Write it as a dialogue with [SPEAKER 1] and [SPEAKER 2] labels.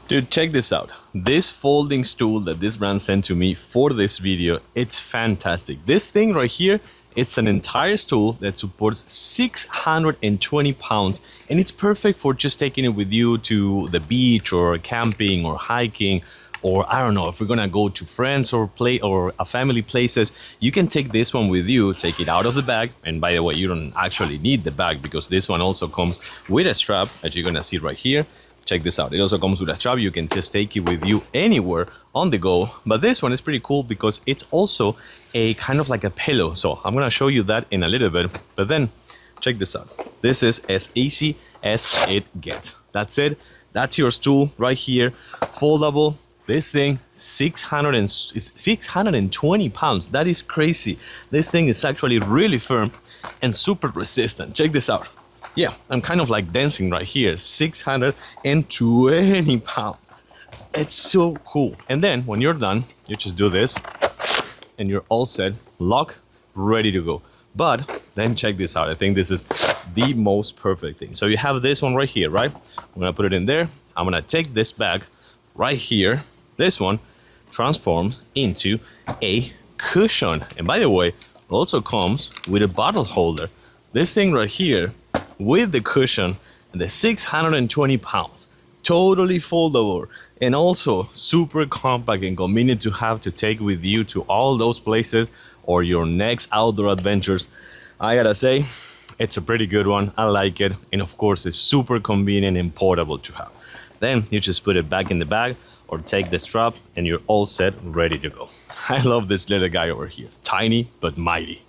[SPEAKER 1] Dude, check this out. This folding stool that this brand sent to me for this video, it's fantastic. This thing right here, it's an entire stool that supports 620 pounds, and it's perfect for just taking it with you to the beach or camping or hiking, or I don't know, if we're gonna go to friends or a family places, you can take this one with you, take it out of the bag. And by the way, you don't actually need the bag because this one also comes with a strap, as you're gonna see right here. Check this out. It also comes with a strap. You can just take it with you anywhere on the go. But this one is pretty cool because it's also a kind of like a pillow. So I'm going to show you that in a little bit. But then check this out. This is as easy as it gets. That's it. That's your stool right here. Foldable. This thing, 620 pounds. That is crazy. This thing is actually really firm and super resistant. Check this out. Yeah, I'm kind of like dancing right here. 620 pounds. It's so cool. And then when you're done, you just do this and you're all set, locked, ready to go. But then check this out. I think this is the most perfect thing. So you have this one right here, right? I'm gonna put it in there. I'm gonna take this bag right here. This one transforms into a cushion. And by the way, it also comes with a bottle holder. This thing right here, with the cushion and the 620 pounds, totally foldable, and also super compact and convenient to have to take with you to all those places or your next outdoor adventures. I gotta say, it's a pretty good one. I like it, and of course it's super convenient and portable to have. Then you just put it back in the bag or take the strap and you're all set, ready to go. I love this little guy over here, tiny but mighty.